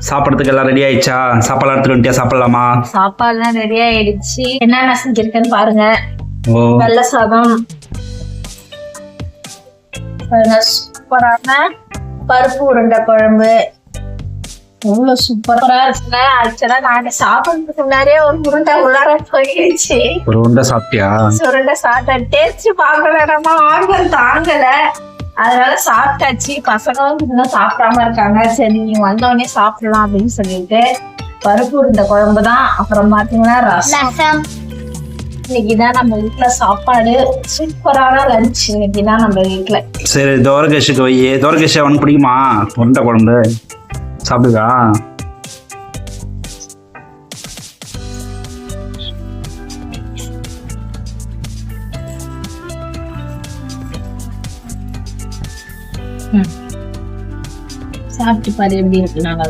சாப்பிடறதுக்கு எல்லாம் ரெடி ஆயிடுச்சா? சாப்பாடு எடுத்துட்டு வந்துட்டியா? சாப்பிடலாமா? சாப்பாடுலாம் ரெடி ஆயிடுச்சு. என்னென்ன செஞ்சிருக்கேன்னு பாருங்க. ஓ, வெள்ளை சாதம், சூப்பரான பருப்பு உருண்டை குழம்பு, எவ்வளவு சூப்பரா இருக்குங்க. ஆக்சுவலா நாங்க சாப்பிடுறதுக்கு முன்னாடியே ஒரு உருண்டை உள்ளார போயிடுச்சு. ஒரு உருண்டை சாப்பிட்டியா? உருண்டை சாப்பிட்டேன். டேஸ்ட் பார்க்கலமா ஆர்வம் தாங்கல, அதனால சாப்பிட்டாச்சு. பசங்களும் இன்னும் சாப்பிடாம இருக்காங்க. சரி நீங்க வந்தோடனே சாப்பிடலாம் அப்படின்னு சொல்லிட்டு பருப்பு உருண்டை குழம்பு தான். அப்புறம் பாத்தீங்கன்னா ரசம். இன்னைக்குதான் நம்ம வீட்டுல சாப்பாடு. சூப்பரான லஞ்ச் இன்னைக்குதான் நம்ம வீட்டுல. சரி, தோரகேஷுக்கு வை. தோரகேஷ் அவனுக்கு பிடிக்குமா உருண்டை குழம்பு? சாப்பிடுவா? சாப்பிட்டு பாரு எப்படி இருக்கு. நல்லா